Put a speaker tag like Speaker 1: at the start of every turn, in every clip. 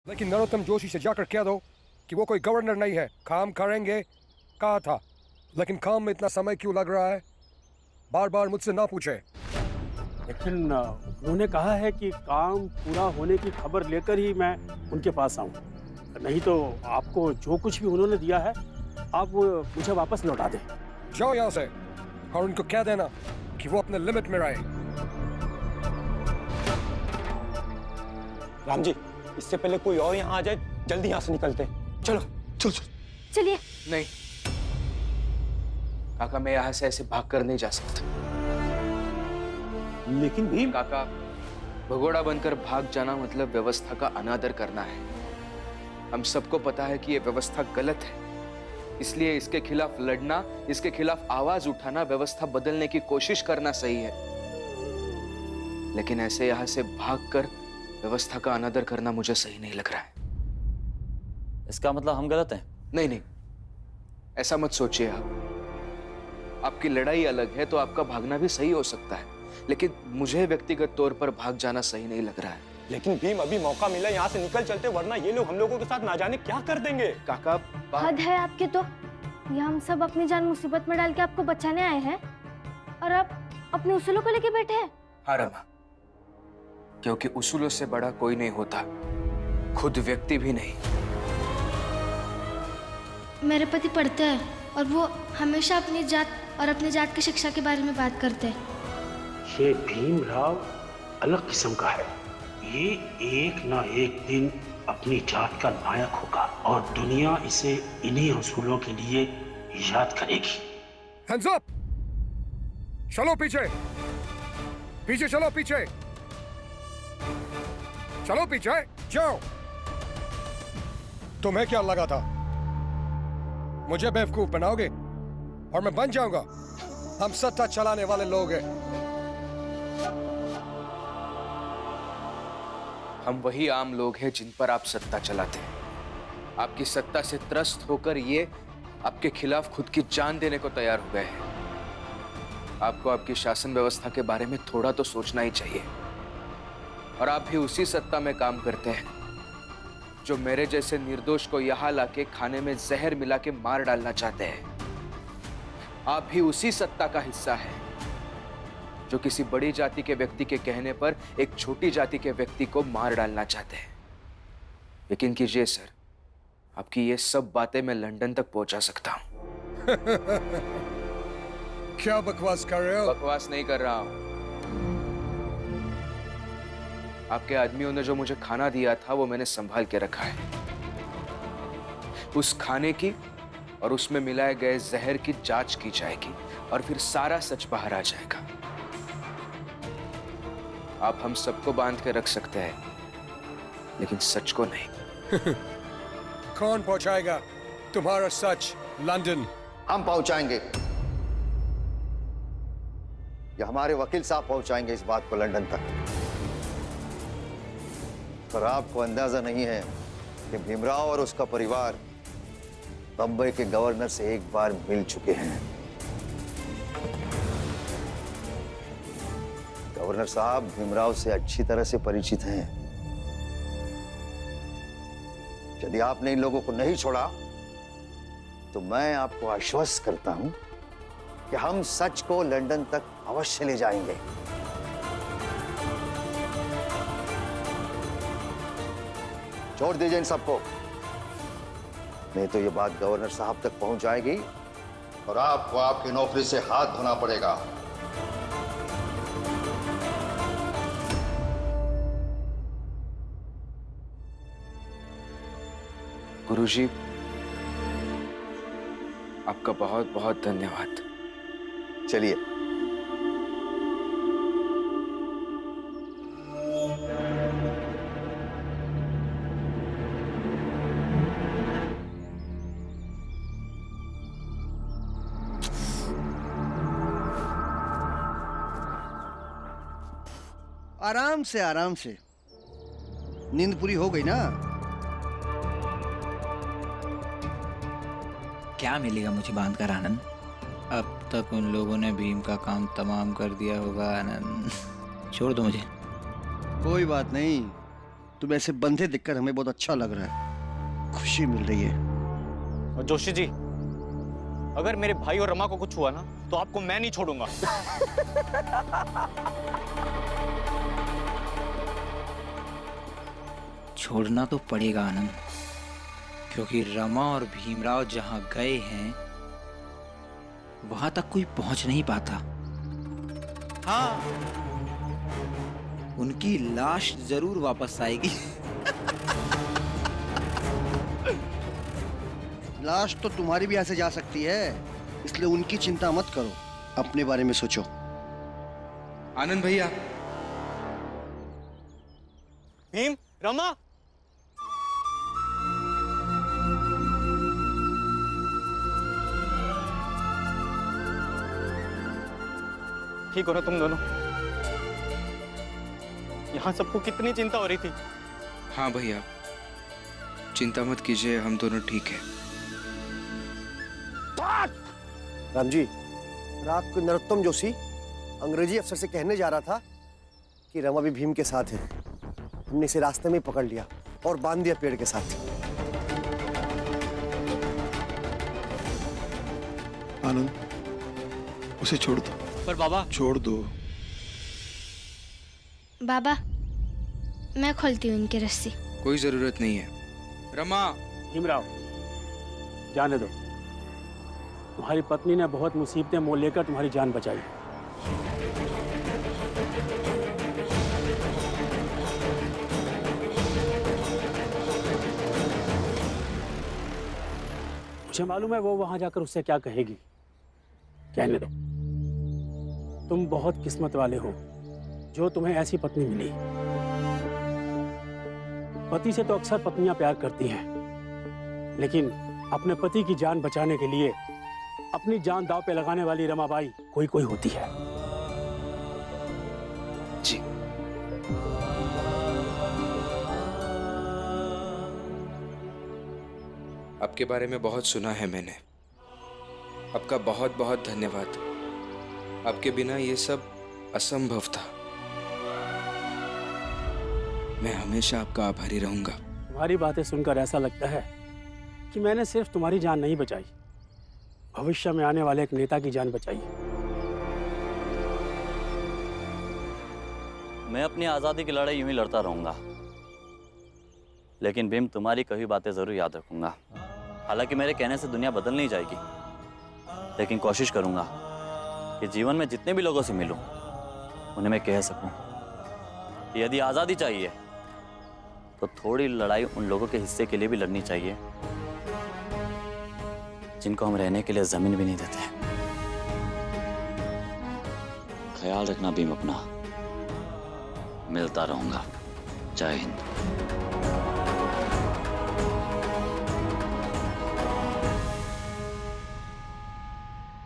Speaker 1: लेकिन नरोत्तम जोशी से जाकर कह दो कि वो कोई गवर्नर नहीं है, काम करेंगे कहा था, लेकिन काम में इतना समय क्यों लग रहा है बार बार मुझसे ना पूछे।
Speaker 2: लेकिन उन्होंने कहा है कि काम पूरा होने की खबर लेकर ही मैं उनके पास आऊं, नहीं तो आपको जो कुछ भी उन्होंने दिया है आप मुझे वापस लौटा दें।
Speaker 1: जाओ यहाँ से और उनको कह देना कि वो अपने लिमिट में रहे।
Speaker 3: राम जी, इससे पहले कोई और यहाँ आ जाए, जल्दी यहाँ से निकलते हैं। चलो चलो चलो।
Speaker 4: चलिए।
Speaker 5: नहीं काका, मैं यहाँ से ऐसे भागकर नहीं जा सकता।
Speaker 3: लेकिन भीम
Speaker 5: काका, भगोड़ा बनकर भाग जाना मतलब व्यवस्था का अनादर करना है। हम सबको पता है कि यह व्यवस्था गलत है, इसलिए इसके खिलाफ लड़ना, इसके खिलाफ आवाज उठाना, व्यवस्था बदलने की कोशिश करना सही है। लेकिन ऐसे यहां से भागकर व्यवस्था का अनादर करना मुझे सही नहीं लग रहा है।
Speaker 6: इसका मतलब हम गलत हैं?
Speaker 5: नहीं नहीं, ऐसा मत सोचिए आप। आपकी लड़ाई अलग है तो आपका भागना भी सही हो सकता है, लेकिन मुझे व्यक्तिगत तौर पर भाग जाना सही नहीं लग रहा है।
Speaker 3: लेकिन भीम, अभी मौका मिला, यहाँ से निकल चलते, वरना ये लोग हम लोगों के साथ ना जाने क्या कर देंगे।
Speaker 5: काका
Speaker 4: हद है आपके तो। ये हम सब अपनी जान मुसीबत में डाल के आपको बचाने आए हैं और आप अपने उसूलों को लेके बैठे हैं।
Speaker 5: हाँ रमा, क्योंकि उसूलों से बड़ा कोई नहीं होता, खुद व्यक्ति भी नहीं।
Speaker 7: मेरे पति पढ़ते हैं और वो हमेशा अपनी जात और अपनी जात की शिक्षा के बारे में बात करते हैं।
Speaker 2: ये भीमराव अलग किस्म का है। ये एक ना एक दिन अपनी जात का नायक होगा और दुनिया इसे इन्हीं उसूलों के लिए याद करेगी।
Speaker 1: Hands up! चलो पीछे, पीछे चलो, पीछे चलो, पीछे जाओ। तुम्हें क्या लगा था मुझे बेवकूफ बनाओगे और मैं बन जाऊंगा? हम सत्ता चलाने वाले लोग हैं।
Speaker 5: हम वही आम लोग हैं जिन पर आप सत्ता चलाते हैं। आपकी सत्ता से त्रस्त होकर ये आपके खिलाफ खुद की जान देने को तैयार हो गए हैं। आपको आपकी शासन व्यवस्था के बारे में थोड़ा तो सोचना ही चाहिए। और आप भी उसी सत्ता में काम करते हैं जो मेरे जैसे निर्दोष को यहां लाके खाने में जहर मिला के मार डालना चाहते हैं। आप भी उसी सत्ता का हिस्सा है जो किसी बड़ी जाति के व्यक्ति के कहने पर एक छोटी जाति के व्यक्ति को मार डालना चाहते हैं। यकीन कीजिए सर, आपकी ये सब बातें मैं लंदन तक पहुंचा सकता हूं।
Speaker 1: क्या बकवास कर रहे हो?
Speaker 5: बकवास नहीं कर रहा हूं। आपके आदमियों ने जो मुझे खाना दिया था वो मैंने संभाल के रखा है। उस खाने की और उसमें मिलाए गए जहर की जांच की जाएगी और फिर सारा सच बाहर आ जाएगा। आप हम सबको बांध के रख सकते हैं, लेकिन सच को नहीं।
Speaker 1: कौन पहुंचाएगा तुम्हारा सच लंदन?
Speaker 8: हम पहुंचाएंगे या हमारे वकील साहब पहुंचाएंगे इस बात को लंदन तक। पर आपको अंदाजा नहीं है कि भीमराव और उसका परिवार बंबई के गवर्नर से एक बार मिल चुके हैं। गवर्नर साहब भीमराव से अच्छी तरह से परिचित हैं। यदि आपने इन लोगों को नहीं छोड़ा तो मैं आपको आश्वस्त करता हूं कि हम सच को लंदन तक अवश्य ले जाएंगे। छोड़ दीजिए इन सबको, नहीं तो ये बात गवर्नर साहब तक पहुंच जाएगी और आपको आपकी नौकरी से हाथ धोना पड़ेगा।
Speaker 5: गुरुजी, आपका बहुत बहुत धन्यवाद।
Speaker 8: चलिए।
Speaker 9: आराम से नींद पूरी हो गई ना?
Speaker 6: क्या मिलेगा मुझे बांध कर आनंद? अब तक उन लोगों ने भीम का काम तमाम कर दिया होगा आनंद। छोड़ दो मुझे।
Speaker 9: कोई बात नहीं, तुम ऐसे बंधे देखकर हमें बहुत अच्छा लग रहा है, खुशी मिल रही है।
Speaker 3: और जोशी जी, अगर मेरे भाई और रमा को कुछ हुआ ना तो आपको मैं नहीं छोड़ूंगा।
Speaker 6: छोड़ना तो पड़ेगा आनंद, क्योंकि रमा और भीमराव जहां गए हैं वहां तक कोई पहुंच नहीं पाता। हाँ, उनकी लाश जरूर वापस आएगी।
Speaker 9: लाश तो तुम्हारी भी यहाँ से जा सकती है, इसलिए उनकी चिंता मत करो, अपने बारे में सोचो।
Speaker 5: आनंद भैया,
Speaker 3: भीम, रमा, ठीक हो ना तुम दोनों? यहाँ सबको कितनी चिंता हो रही थी।
Speaker 5: हाँ भैया, चिंता मत कीजिए, हम दोनों ठीक हैं।
Speaker 10: राम जी, रात को नरोत्तम जोशी अंग्रेजी अफसर से कहने जा रहा था कि रमा भी भीम के साथ है। हमने इसे रास्ते में पकड़ लिया और बांध दिया पेड़ के साथ।
Speaker 1: आनंद, उसे छोड़ दो।
Speaker 3: पर बाबा,
Speaker 1: छोड़ दो।
Speaker 7: बाबा, मैं खोलती हूँ इनकी रस्सी।
Speaker 5: कोई जरूरत नहीं है। रमा,
Speaker 2: भीमराव, जाने दो। तुम्हारी पत्नी ने बहुत मुसीबतें मोल लेकर तुम्हारी जान बचाई। मुझे मालूम है वो वहां जाकर उससे क्या कहेगी। कहने दो। तुम बहुत किस्मत वाले हो जो तुम्हें ऐसी पत्नी मिली। पति से तो अक्सर पत्नियां प्यार करती हैं, लेकिन अपने पति की जान बचाने के लिए अपनी जान दांव पे लगाने वाली रमाबाई कोई कोई होती है।
Speaker 5: जी। आपके बारे में बहुत सुना है मैंने। आपका बहुत बहुत धन्यवाद। आपके बिना ये सब असंभव था। मैं हमेशा आपका आभारी रहूंगा।
Speaker 2: तुम्हारी बातें सुनकर ऐसा लगता है कि मैंने सिर्फ तुम्हारी जान नहीं बचाई, भविष्य में आने वाले एक नेता की जान बचाई।
Speaker 11: मैं अपनी आज़ादी की लड़ाई यूं ही लड़ता रहूंगा, लेकिन भीम, तुम्हारी कही बातें जरूर याद रखूंगा। हालांकि मेरे कहने से दुनिया बदल नहीं जाएगी, लेकिन कोशिश करूंगा कि जीवन में जितने भी लोगों से मिलूं उन्हें मैं कह सकूं कि यदि आज़ादी चाहिए तो थोड़ी लड़ाई उन लोगों के हिस्से के लिए भी लड़नी चाहिए जिनको हम रहने के लिए जमीन भी नहीं देते। ख्याल रखना भीम अपना। मिलता रहूंगा। जय हिंद।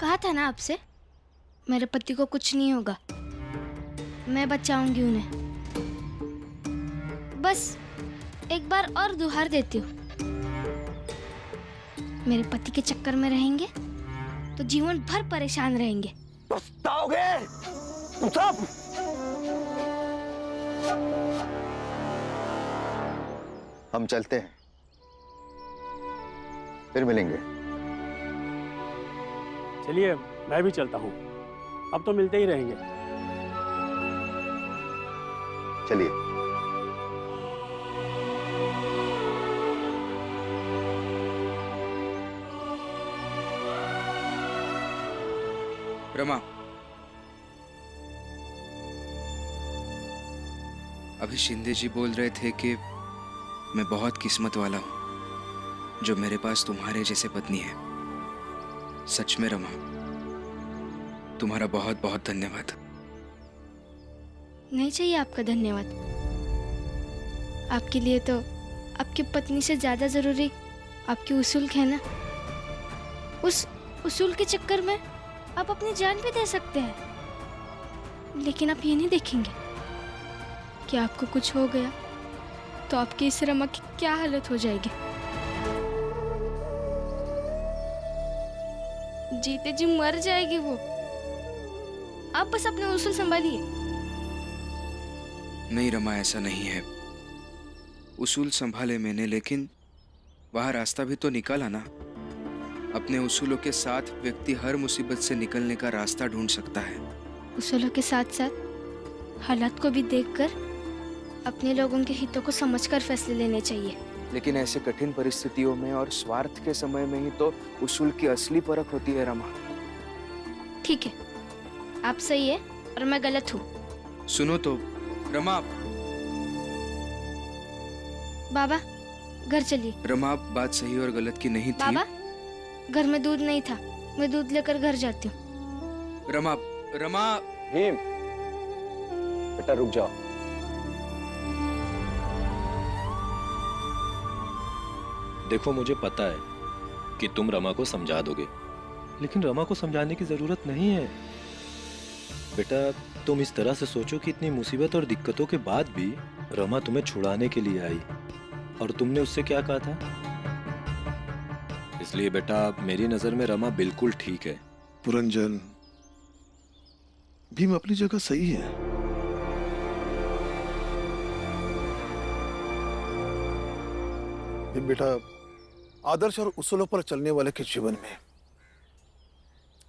Speaker 7: कहा था ना आपसे, मेरे पति को कुछ नहीं होगा, मैं बचाऊंगी उन्हें। बस एक बार और दुहार देती हूँ, मेरे पति के चक्कर में रहेंगे तो जीवन भर परेशान रहेंगे।
Speaker 8: पछताओगे तुम सब। हम चलते हैं, फिर मिलेंगे।
Speaker 2: चलिए, मैं भी चलता हूँ। अब तो मिलते ही रहेंगे।
Speaker 8: चलिए।
Speaker 5: रमा, अभी शिंदे जी बोल रहे थे कि मैं बहुत किस्मत वाला हूं जो मेरे पास तुम्हारे जैसे पत्नी है। सच में रमा, तुम्हारा बहुत बहुत धन्यवाद।
Speaker 7: नहीं चाहिए आपका धन्यवाद। आपके लिए तो आपकी पत्नी से ज्यादा जरूरी आपकी उसूल है ना। उस उसूल के चक्कर में आप अपनी जान भी दे सकते हैं, लेकिन आप ये नहीं देखेंगे कि आपको कुछ हो गया तो आपकी इस रमा की क्या हालत हो जाएगी। जीते जी मर जाएगी वो। आप बस अपने उसूल संभालिए।
Speaker 5: नहीं रमा, ऐसा नहीं है। उसूल संभाले मैंने, लेकिन वह रास्ता भी तो निकाला ना। अपने उसूलों के साथ व्यक्ति हर मुसीबत से निकलने का रास्ता ढूंढ सकता है।
Speaker 7: उसूलों के साथ साथ हालात को भी देखकर अपने लोगों के हितों को समझकर फैसले लेने चाहिए।
Speaker 5: लेकिन ऐसे कठिन परिस्थितियों में और स्वार्थ के समय में ही तो उसूल की असली परख होती है रमा।
Speaker 7: ठीक है, आप सही है और मैं गलत हूँ।
Speaker 5: सुनो तो रमा।
Speaker 7: बाबा घर चलिए।
Speaker 5: रमा, बात सही और गलत की नहीं थी।
Speaker 7: बाबा घर में दूध नहीं था, मैं दूध लेकर घर जाती हूँ।
Speaker 5: रमा, रमा।
Speaker 3: भीम, बेटा रुक जाओ।
Speaker 12: देखो, मुझे पता है कि तुम रमा को समझा दोगे, लेकिन रमा को समझाने की जरूरत नहीं है। बेटा, तुम इस तरह से सोचो कि इतनी मुसीबत और दिक्कतों के बाद भी रमा तुम्हें छुड़ाने के लिए आई, और तुमने उससे क्या कहा था? इसलिए बेटा, मेरी नजर में रमा बिल्कुल ठीक है।
Speaker 13: पुरंजन, भीम अपनी जगह सही है। भीम बेटा, आदर्श और उसूलों पर चलने वाले के जीवन में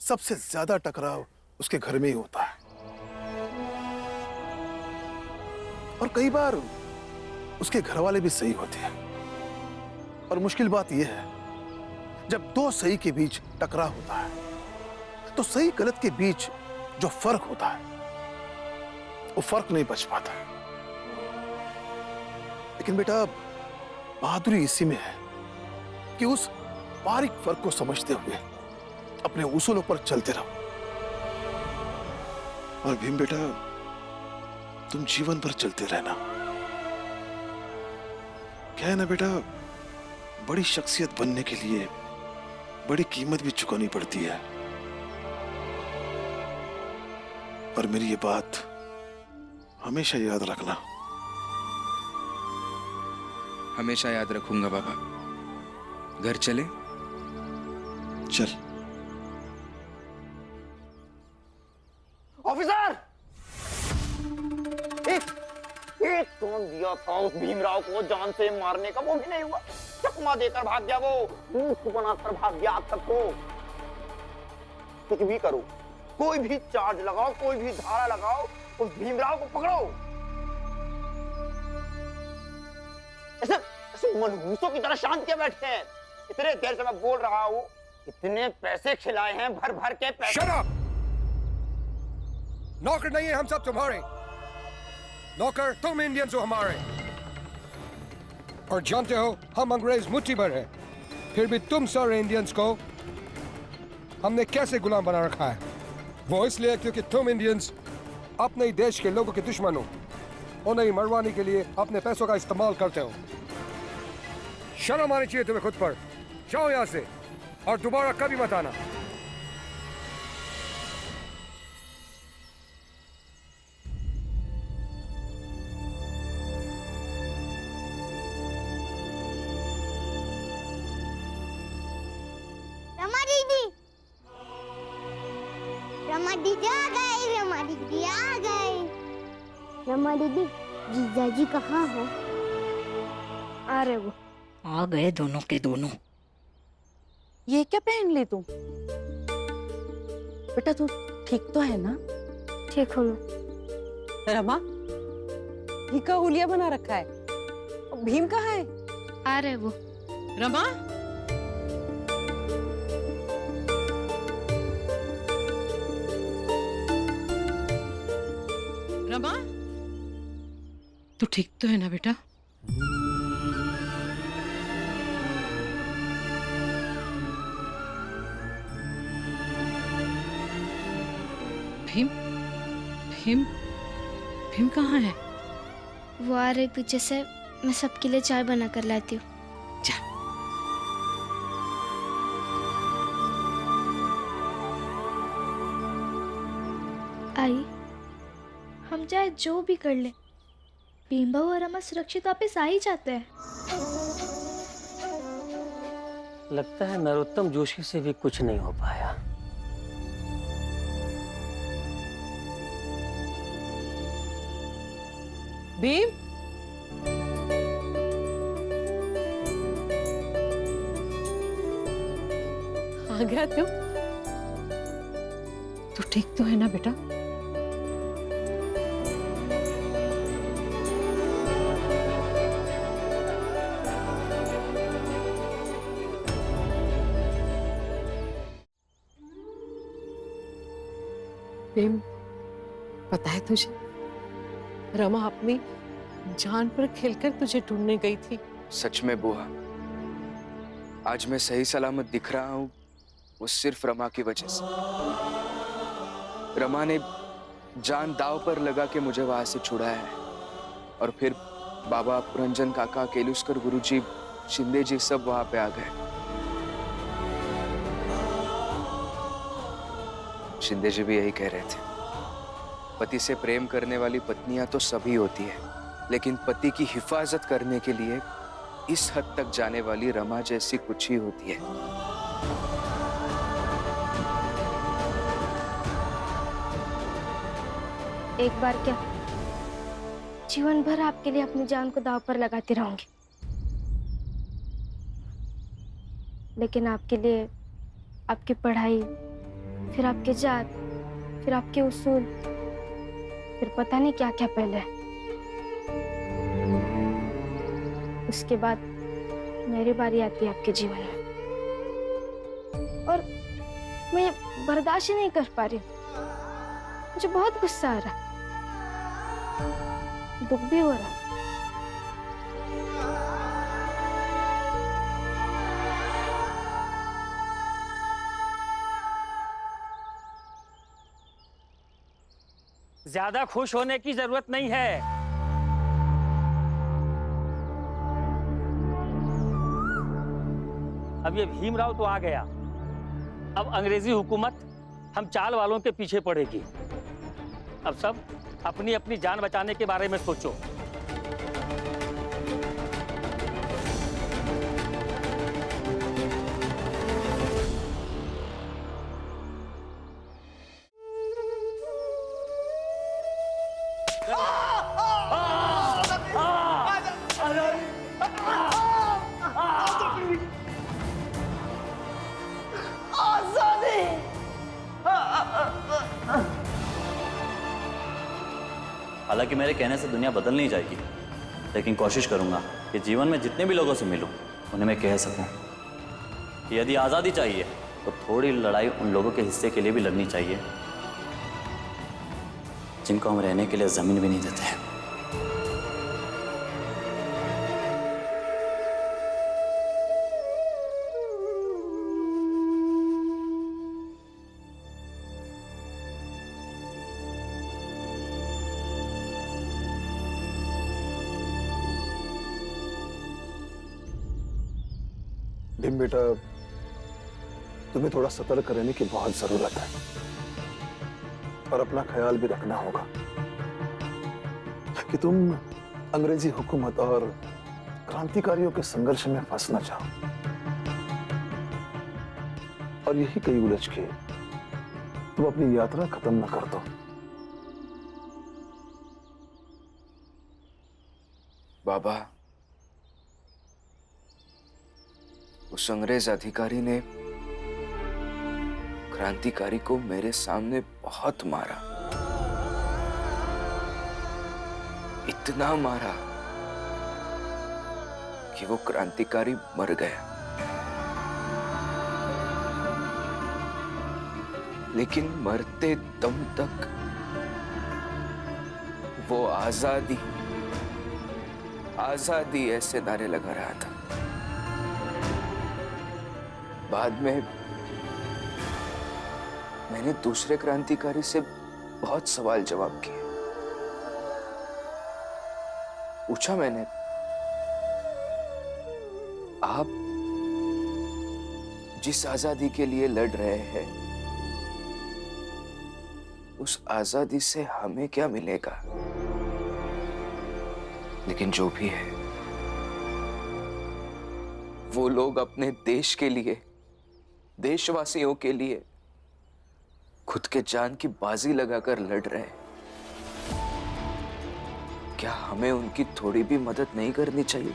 Speaker 13: सबसे ज्यादा टकराव उसके घर में ही होता है, और कई बार उसके घर वाले भी सही होते हैं। और मुश्किल बात यह है, जब दो सही के बीच टकराव होता है तो सही गलत के बीच जो फर्क होता है वो फर्क नहीं बच पाता। लेकिन बेटा, बहादुरी इसी में है कि उस बारीक फर्क को समझते हुए अपने उसूलों पर चलते रहो। और भीम बेटा, तुम जीवन भर चलते रहना। क्या है ना बेटा, बड़ी शख्सियत बनने के लिए बड़ी कीमत भी चुकानी पड़ती है। पर मेरी ये बात हमेशा याद रखना।
Speaker 5: हमेशा याद रखूंगा बाबा। घर चले?
Speaker 13: चल।
Speaker 14: ऑफिसर, एक कौन दिया था उस भीमराव को जान से मारने का, वो भी नहीं हुआ। चकमा देकर भाग गया, वो मूर्ख बनाकर भाग गया। आप सबको कुछ भी करो, कोई भी चार्ज लगाओ, कोई भी धारा लगाओ, उस भीमराव को पकड़ो। ऐसे मनहूसों की तरह शांत क्या बैठे हैं? इतने देर से मैं बोल रहा हूं, इतने पैसे खिलाए हैं, भर भर के पैसे।
Speaker 1: Shut up! नौकर नहीं है हम सब तुम्हारे, नौकर तुम इंडियंस हो हमारे। और जानते हो, हम अंग्रेज मुट्ठी भर हैं, फिर भी तुम सारे इंडियंस को हमने कैसे गुलाम बना रखा है? वो इसलिए क्योंकि तुम इंडियंस अपने ही देश के लोगों के दुश्मन हो, उन्हें मरवाने के लिए अपने पैसों का इस्तेमाल करते हो। शर्म आनी चाहिए तुम्हें खुद पर। जाओ यहां से और दोबारा कभी मत आना।
Speaker 4: रमा दीदी, रमा दीदी आ गई, रमा दीदी आ गई। रमा दीदी, जीजाजी कहाँ हो? आ रहे वो।
Speaker 15: आ गए दोनों के दोनों।
Speaker 16: ये क्या पहन ली तू? बेटा तू ठीक तो है ना?
Speaker 4: ठीक हूँ मैं।
Speaker 16: रमा, ये का हुलिया बना रखा है? और भीम कहाँ है?
Speaker 7: आ रहे वो।
Speaker 16: रमा, रमा, तू ठीक तो है ना बेटा? भीम, भीम, भीम कहाँ है?
Speaker 7: वो आ रहे पीछे से, मैं सबके लिए चाय बना कर लाती हूँ।
Speaker 16: जा।
Speaker 4: आई, हम चाहे जो भी कर ले, भीम बाबू और रमा सुरक्षित वापस आ ही जाते हैं।
Speaker 17: लगता है नरोत्तम जोशी से भी कुछ नहीं हो पाया।
Speaker 16: भीम, आ गया तू? तू ठीक तो है ना बेटा? प्रेम, पता है तुझे, रमा अपनी जान पर खेलकर तुझे ढूंढने गई थी।
Speaker 5: सच में बुआ, आज मैं सही सलामत दिख रहा हूं, वो सिर्फ रमा की वजह से। रमा ने जान दाव पर लगा के मुझे वहां से छुड़ाया है। और फिर बाबा, पुरंजन काका, केलुस्कर गुरुजी, शिंदे जी सब वहां पे आ गए। शिंदे जी भी यही कह रहे थे, पति से प्रेम करने वाली पत्नियां तो सभी होती है, लेकिन पति की हिफाजत करने के लिए इस हद तक जाने वाली रमा जैसी कुछ ही होती है।
Speaker 7: एक बार क्या, जीवन भर आपके लिए अपनी जान को दांव पर लगाती रहूंगी, लेकिन आपके लिए आपकी पढ़ाई, फिर आपके जात, फिर आपके उसूल, फिर पता नहीं क्या क्या पहले। उसके बाद मेरी बारी आती है आपके जीवन में, और मैं ये बर्दाश्त ही नहीं कर पा रही हूँ। मुझे बहुत गुस्सा आ रहा, दुख भी हो रहा।
Speaker 17: ज्यादा खुश होने की जरूरत नहीं है। अब ये भीमराव तो आ गया, अब अंग्रेजी हुकूमत हम चाल वालों के पीछे पड़ेगी। अब सब अपनी अपनी जान बचाने के बारे में सोचो।
Speaker 11: हालांकि मेरे कहने से दुनिया बदल नहीं जाएगी, लेकिन कोशिश करूंगा कि जीवन में जितने भी लोगों से मिलूं उन्हें मैं कह सकूं कि यदि आज़ादी चाहिए तो थोड़ी लड़ाई उन लोगों के हिस्से के लिए भी लड़नी चाहिए जिनको हम रहने के लिए ज़मीन भी नहीं देते हैं।
Speaker 13: भीम बेटा, तुम्हें थोड़ा सतर्क रहने की बहुत जरूरत है और अपना ख्याल भी रखना होगा कि तुम अंग्रेजी हुकूमत और क्रांतिकारियों के संघर्ष में फंस न जाओ और यही कई उलझ के तुम अपनी यात्रा खत्म न कर दो।
Speaker 5: बाबा, उस अंग्रेज अधिकारी ने क्रांतिकारी को मेरे सामने बहुत मारा, इतना मारा कि वो क्रांतिकारी मर गया। लेकिन मरते दम तक वो आजादी आजादी ऐसे नारे लगा रहा था। बाद में मैंने दूसरे क्रांतिकारी से बहुत सवाल जवाब किए। पूछा मैंने, आप जिस आजादी के लिए लड़ रहे हैं उस आजादी से हमें क्या मिलेगा? लेकिन जो भी है, वो लोग अपने देश के लिए, देशवासियों के लिए खुद के जान की बाजी लगाकर लड़ रहे हैं। क्या हमें उनकी थोड़ी भी मदद नहीं करनी चाहिए?